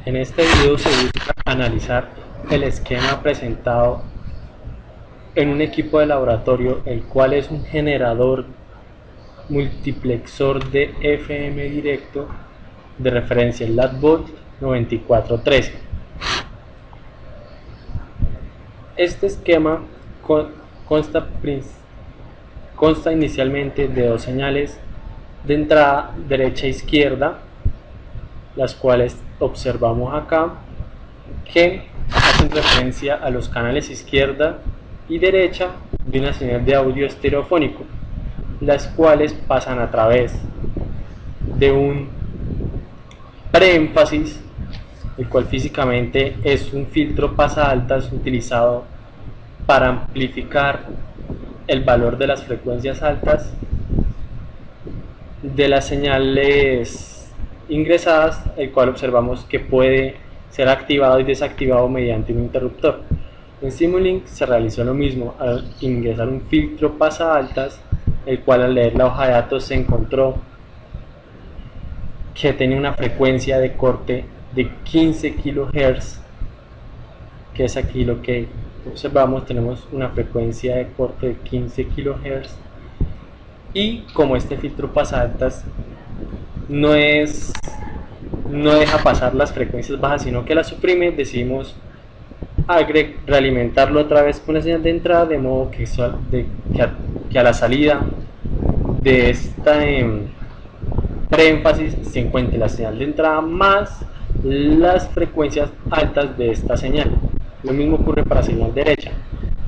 En este video se busca analizar el esquema presentado en un equipo de laboratorio, el cual es un generador multiplexor de FM directo de referencia, el LATBOT 9413. Este esquema consta inicialmente de dos señales de entrada derecha e izquierda, las cuales observamos acá, que hacen referencia a los canales izquierda y derecha de una señal de audio estereofónico, las cuales pasan a través de un preénfasis, el cual físicamente es un filtro pasaaltas utilizado para amplificar el valor de las frecuencias altas de las señales ingresadas, el cual observamos que puede ser activado y desactivado mediante un interruptor. En Simulink se realizó lo mismo al ingresar un filtro pasaaltas, el cual al leer la hoja de datos se encontró que tenía una frecuencia de corte de 15 kHz, que es aquí lo que observamos. Tenemos una frecuencia de corte de 15 kHz, y como este filtro pasaaltas no deja pasar las frecuencias bajas, sino que las suprime, decidimos realimentarlo otra vez con la señal de entrada, de modo que a la salida de esta preénfasis se encuentre la señal de entrada más las frecuencias altas de esta señal. Lo mismo ocurre para señal derecha,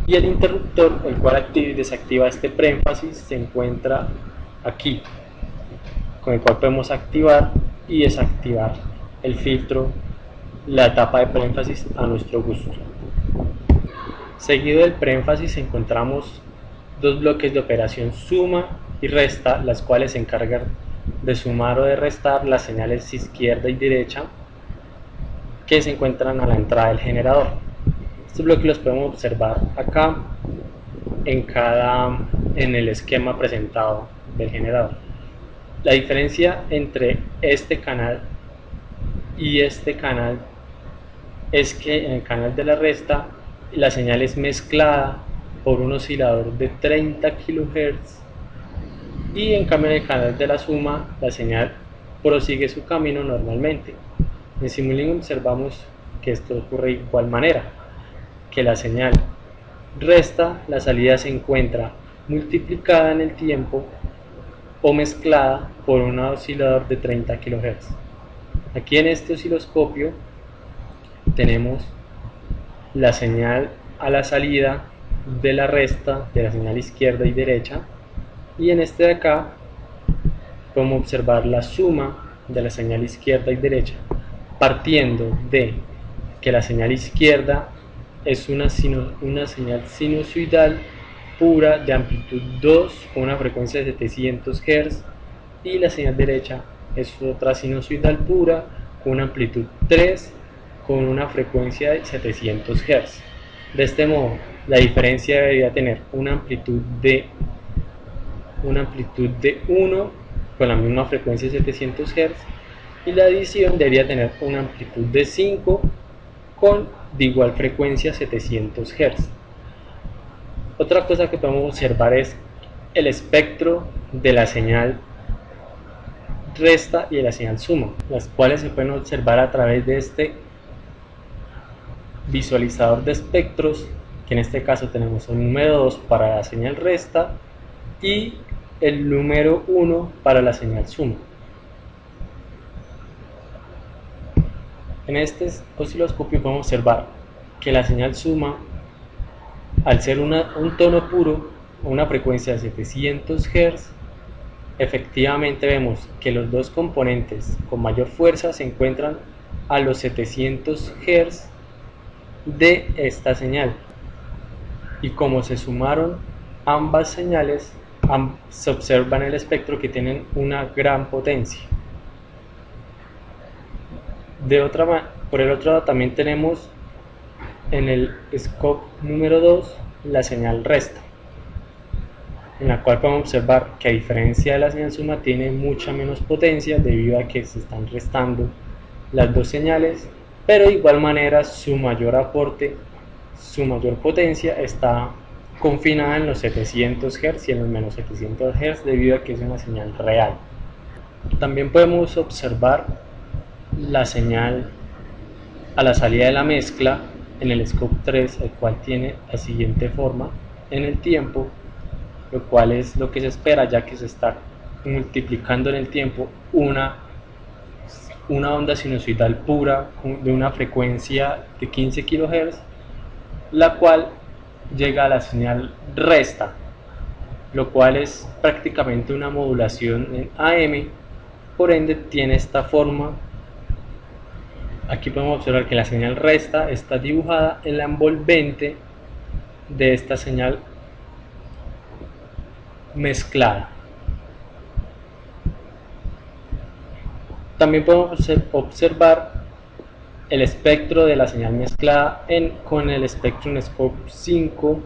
y el interruptor, el cual activa y desactiva este preénfasis, se encuentra aquí, con el cual podemos activar y desactivar el filtro, la etapa de preénfasis a nuestro gusto. Seguido del preénfasis encontramos dos bloques de operación suma y resta, las cuales se encargan de sumar o de restar las señales izquierda y derecha que se encuentran a la entrada del generador. Estos bloques los podemos observar acá en el esquema presentado del generador. La diferencia entre este canal y este canal es que en el canal de la resta la señal es mezclada por un oscilador de 30 kHz, y en cambio en el canal de la suma la señal prosigue su camino normalmente. En Simulink observamos que esto ocurre de igual manera, que la señal resta, la salida se encuentra multiplicada en el tiempo o mezclada por un oscilador de 30 kHz. Aquí en este osciloscopio tenemos la señal a la salida de la resta de la señal izquierda y derecha, y en este de acá podemos observar la suma de la señal izquierda y derecha, partiendo de que la señal izquierda es una señal sinusoidal pura de amplitud 2 con una frecuencia de 700 Hz, y la señal derecha es otra sinusoidal pura con una amplitud 3 con una frecuencia de 700 Hz. De este modo, la diferencia debería tener una amplitud de 1 con la misma frecuencia de 700 Hz, y la adición debería tener una amplitud de 5 con de igual frecuencia 700 Hz. Otra cosa que podemos observar es el espectro de la señal resta y de la señal suma, las cuales se pueden observar a través de este visualizador de espectros, que en este caso tenemos el número 2 para la señal resta y el número 1 para la señal suma. En este osciloscopio podemos observar que la señal suma, al ser un tono puro a una frecuencia de 700 Hz, efectivamente vemos que los dos componentes con mayor fuerza se encuentran a los 700 Hz de esta señal, y como se sumaron ambas señales, se observa en el espectro que tienen una gran potencia. Por el otro lado también tenemos en el scope número 2 la señal resta, en la cual podemos observar que a diferencia de la señal suma tiene mucha menos potencia, debido a que se están restando las dos señales pero de igual manera su mayor aporte, su mayor potencia está confinada en los 700 Hz y en los menos 700 Hz debido a que es una señal real. También podemos observar la señal a la salida de la mezcla en el scope 3, el cual tiene la siguiente forma en el tiempo, lo cual es lo que se espera, ya que se está multiplicando en el tiempo una onda sinusoidal pura de una frecuencia de 15 kHz, la cual llega a la señal resta, lo cual es prácticamente una modulación en AM, por ende tiene esta forma. Aquí podemos observar que la señal resta está dibujada en la envolvente de esta señal mezclada. También podemos observar el espectro de la señal mezclada con el Spectrum Scope 5,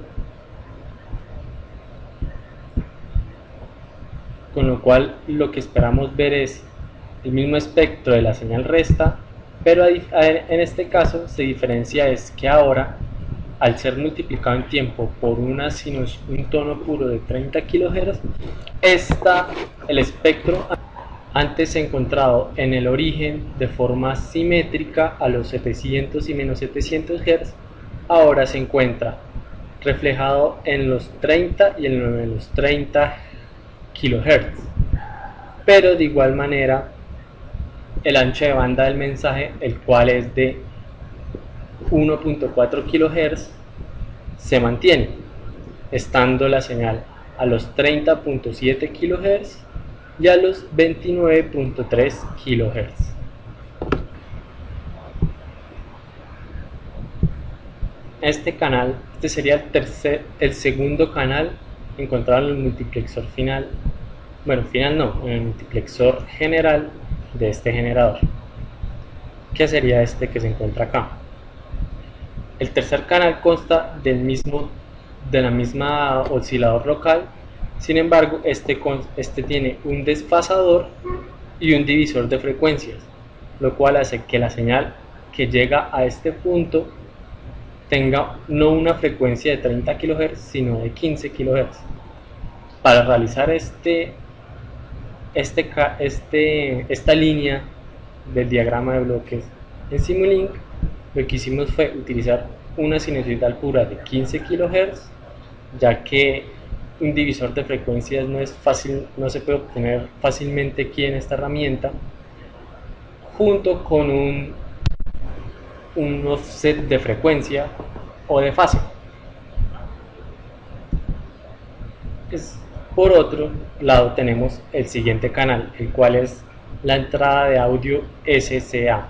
con lo cual lo que esperamos ver es el mismo espectro de la señal resta, pero en este caso se diferencia es que ahora, al ser multiplicado en tiempo por un tono puro de 30 kHz, el espectro antes encontrado en el origen de forma simétrica a los 700 y menos 700 Hz, ahora se encuentra reflejado en los 30 y en los 30 kHz. Pero de igual manera, el ancho de banda del mensaje, el cual es de 1.4 kHz, se mantiene, estando la señal a los 30.7 kHz y a los 29.3 kHz. Este sería el segundo canal encontrado en el multiplexor final, bueno, final no, en el multiplexor general de este generador, que sería este que se encuentra acá. El tercer canal consta de la misma oscilador local. Sin embargo, este tiene un desfasador y un divisor de frecuencias, lo cual hace que la señal que llega a este punto tenga no una frecuencia de 30 kHz, sino de 15 kHz. Para realizar esta línea del diagrama de bloques en Simulink, lo que hicimos fue utilizar una sinusoidal pura de 15 kHz, ya que un divisor de frecuencias no se puede obtener fácilmente aquí en esta herramienta, junto con un offset de frecuencia o de fase. Por otro lado tenemos el siguiente canal, el cual es la entrada de audio SCA,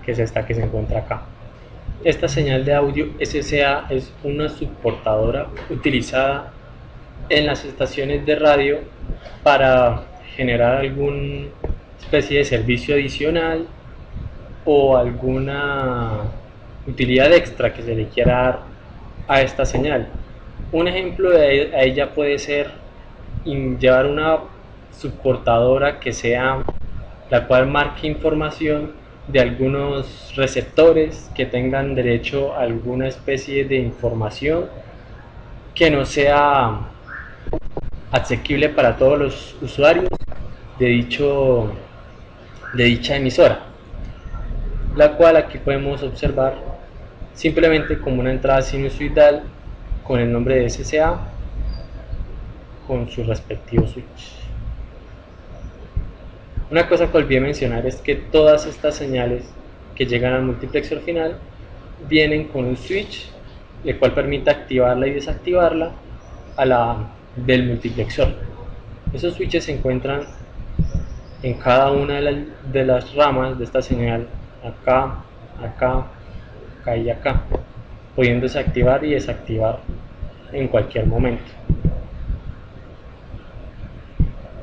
que es esta que se encuentra acá. Esta señal de audio SCA es una subportadora utilizada en las estaciones de radio para generar alguna especie de servicio adicional o alguna utilidad extra que se le quiera dar a esta señal. Un ejemplo de ella puede ser llevar una subportadora la cual marque información de algunos receptores que tengan derecho a alguna especie de información que no sea asequible para todos los usuarios de dicha emisora, la cual aquí podemos observar simplemente como una entrada sinusoidal con el nombre de SCA con su respectivo switch. Una cosa que olvidé mencionar es que todas estas señales que llegan al multiplexor final vienen con un switch, el cual permite activarla y desactivarla del multiplexor. Esos switches se encuentran en cada una de las ramas de esta señal, acá, acá, acá y acá, pudiéndose activar y desactivar en cualquier momento.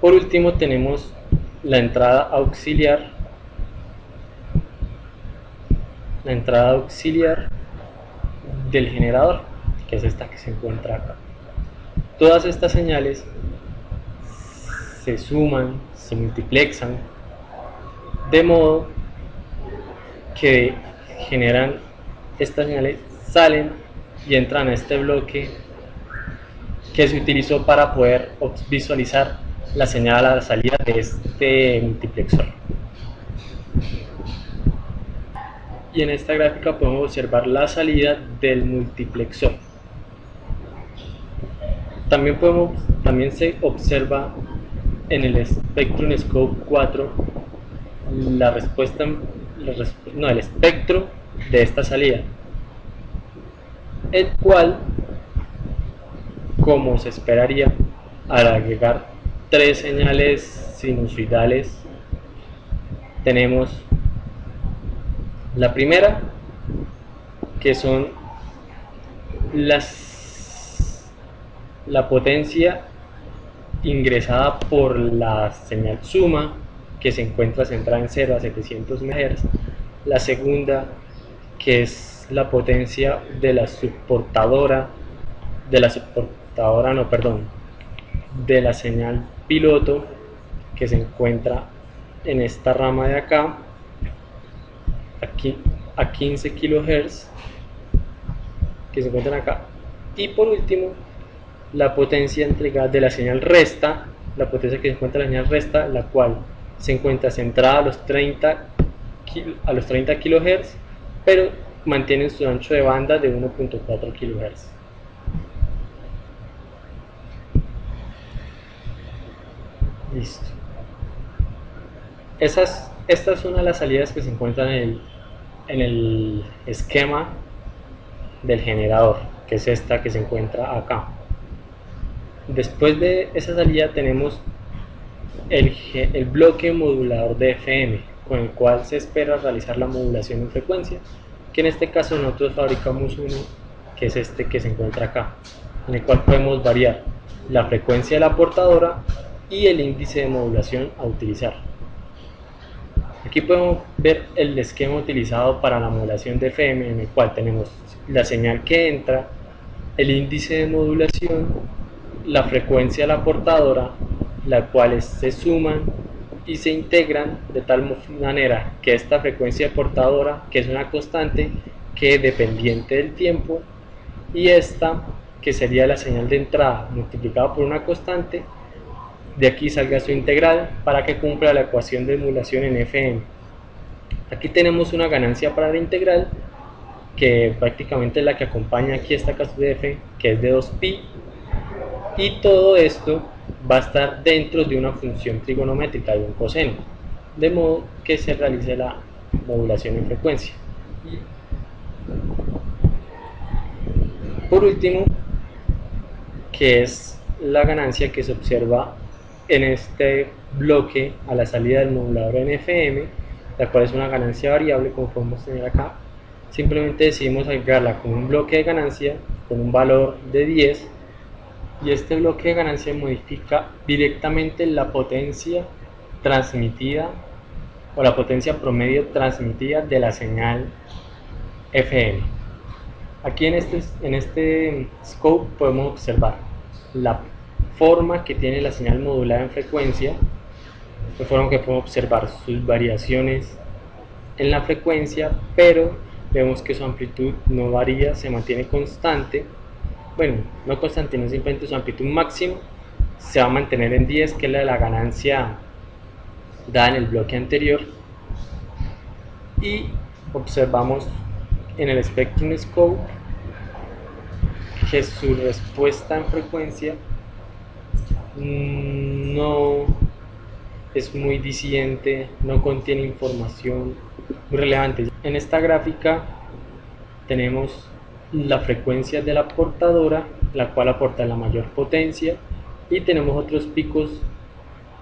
Por último tenemos la entrada auxiliar del generador, que es esta que se encuentra acá. Todas estas señales se suman, se multiplexan, de modo que generan estas señales, salen y entran a este bloque que se utilizó para poder visualizar la señal a la salida de este multiplexor. Y en esta gráfica podemos observar la salida del multiplexor. También se observa en el Spectrum Scope 4 el espectro de esta salida, el cual, como se esperaría, al agregar 3 señales sinusoidales, tenemos la primera, que son la potencia ingresada por la señal suma, que se encuentra centrada en 0 a 700 MHz. La segunda, que es la potencia de la señal piloto, que se encuentra en esta rama de acá, aquí a 15 kHz, que se encuentran acá. Y por último, la potencia entregada de la señal resta, la potencia que se encuentra en la señal resta, la cual se encuentra centrada a los 30 kHz, pero mantiene su ancho de banda de 1.4 kHz. Listo. Estas son las salidas que se encuentran en el esquema del generador, que es esta que se encuentra acá. Después de esa salida tenemos el bloque modulador de FM, con el cual se espera realizar la modulación en frecuencia, que en este caso nosotros fabricamos uno, que es este que se encuentra acá, en el cual podemos variar la frecuencia de la portadora y el índice de modulación a utilizar. Aquí podemos ver el esquema utilizado para la modulación de FM, en el cual tenemos la señal que entra, el índice de modulación, la frecuencia de la portadora, las cuales se suman y se integran de tal manera que esta frecuencia portadora, que es una constante, quede dependiente del tiempo, y esta, que sería la señal de entrada multiplicada por una constante, de aquí salga su integral para que cumpla la ecuación de modulación en FM. Aquí tenemos una ganancia para la integral, que prácticamente es la que acompaña aquí esta caso de f, que es de 2pi, y todo esto va a estar dentro de una función trigonométrica de un coseno, de modo que se realice la modulación en frecuencia. Por último, que es la ganancia que se observa en este bloque a la salida del modulador en FM, la cual es una ganancia variable, como podemos tener acá. Simplemente decidimos agregarla como un bloque de ganancia con un valor de 10, y este bloque de ganancia modifica directamente la potencia transmitida o la potencia promedio transmitida de la señal FM. Aquí en este scope podemos observar la forma que tiene la señal modulada en frecuencia, de forma que podemos observar sus variaciones en la frecuencia, pero vemos que su amplitud no varía, se mantiene constante. Bueno, no constante, no, simplemente su amplitud máxima se va a mantener en 10, que es la ganancia dada en el bloque anterior. Y observamos en el Spectrum Scope que su respuesta en frecuencia no es muy disidente, no contiene información muy relevante. En esta gráfica tenemos la frecuencia de la portadora, la cual aporta la mayor potencia, y tenemos otros picos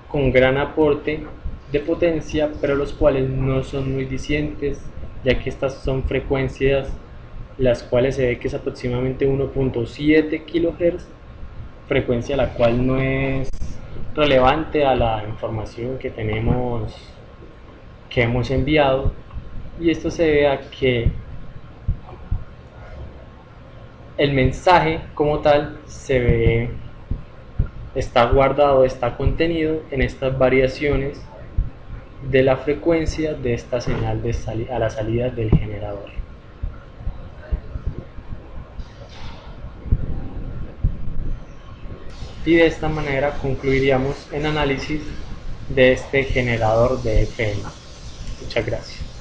con gran aporte de potencia, pero los cuales no son muy disidentes, ya que estas son frecuencias las cuales se ve que es aproximadamente 1.7 kHz, frecuencia la cual no es relevante a la información que hemos enviado, y esto se debe a que el mensaje como tal está guardado, está contenido en estas variaciones de la frecuencia de esta señal a la salida del generador. Y de esta manera concluiríamos el análisis de este generador de FM. Muchas gracias.